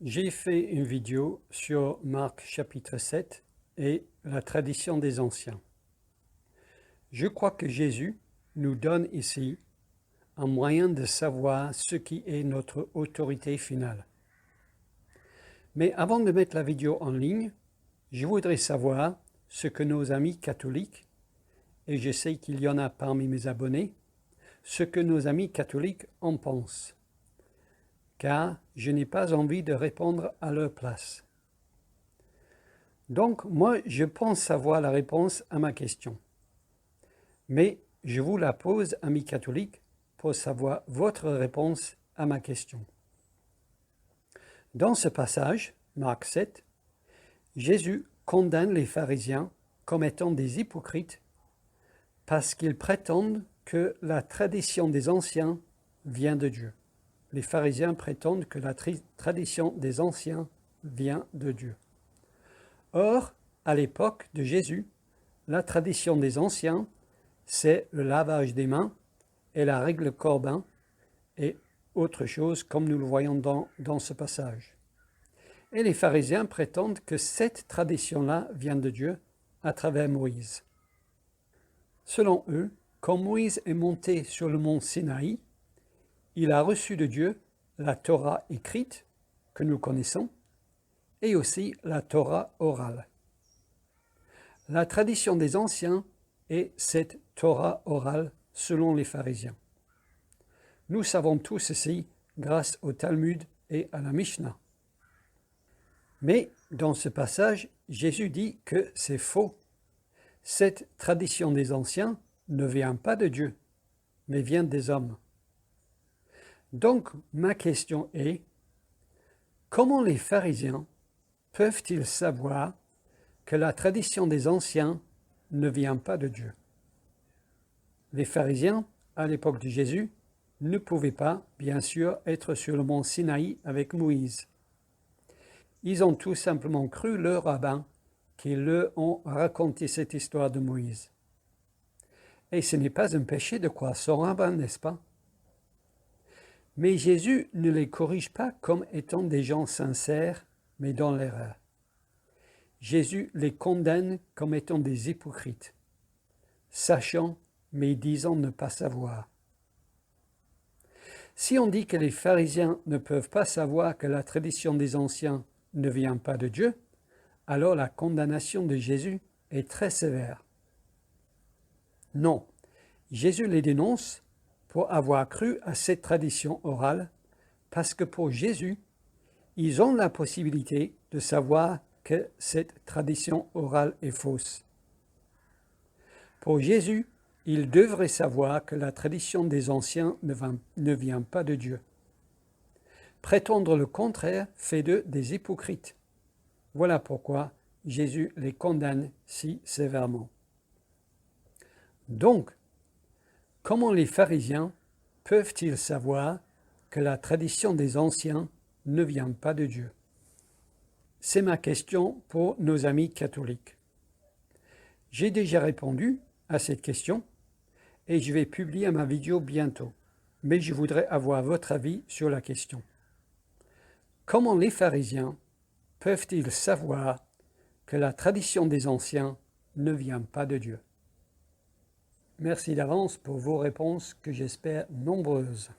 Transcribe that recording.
J'ai fait une vidéo sur Marc chapitre 7 et la tradition des anciens. Je crois que Jésus nous donne ici un moyen de savoir ce qui est notre autorité finale. Mais avant de mettre la vidéo en ligne, je voudrais savoir ce que nos amis catholiques, et je sais qu'il y en a parmi mes abonnés, ce que nos amis catholiques en pensent, car je n'ai pas envie de répondre à leur place. Donc, moi, je pense savoir la réponse à ma question. Mais je vous la pose, amis catholiques, pour savoir votre réponse à ma question. Dans ce passage, Marc 7, Jésus condamne les pharisiens comme étant des hypocrites parce qu'ils prétendent que la tradition des anciens vient de Dieu. Les pharisiens prétendent que la tradition des anciens vient de Dieu. Or, à l'époque de Jésus, la tradition des anciens, c'est le lavage des mains et la règle Corbin et autre chose comme nous le voyons dans ce passage. Et les pharisiens prétendent que cette tradition-là vient de Dieu à travers Moïse. Selon eux, quand Moïse est monté sur le mont Sinaï, il a reçu de Dieu la Torah écrite, que nous connaissons, et aussi la Torah orale. La tradition des anciens est cette Torah orale selon les pharisiens. Nous savons tous ceci grâce au Talmud et à la Mishnah. Mais dans ce passage, Jésus dit que c'est faux. Cette tradition des anciens ne vient pas de Dieu, mais vient des hommes. Donc, ma question est, comment les pharisiens peuvent-ils savoir que la tradition des anciens ne vient pas de Dieu? Les pharisiens, à l'époque de Jésus, ne pouvaient pas, bien sûr, être sur le mont Sinaï avec Moïse. Ils ont tout simplement cru leurs rabbins qui leur ont raconté cette histoire de Moïse. Et ce n'est pas un péché de croire son rabbin, n'est-ce pas? Mais Jésus ne les corrige pas comme étant des gens sincères, mais dans l'erreur. Jésus les condamne comme étant des hypocrites, sachant mais disant ne pas savoir. Si on dit que les pharisiens ne peuvent pas savoir que la tradition des anciens ne vient pas de Dieu, alors la condamnation de Jésus est très sévère. Non, Jésus les dénonce pour avoir cru à cette tradition orale, parce que pour Jésus, ils ont la possibilité de savoir que cette tradition orale est fausse. Pour Jésus, ils devraient savoir que la tradition des anciens ne vient pas de Dieu. Prétendre le contraire fait d'eux des hypocrites. Voilà pourquoi Jésus les condamne si sévèrement. Donc, comment les pharisiens peuvent-ils savoir que la tradition des anciens ne vient pas de Dieu? C'est ma question pour nos amis catholiques. J'ai déjà répondu à cette question et je vais publier ma vidéo bientôt, mais je voudrais avoir votre avis sur la question. Comment les pharisiens peuvent-ils savoir que la tradition des anciens ne vient pas de Dieu? Merci d'avance pour vos réponses que j'espère nombreuses.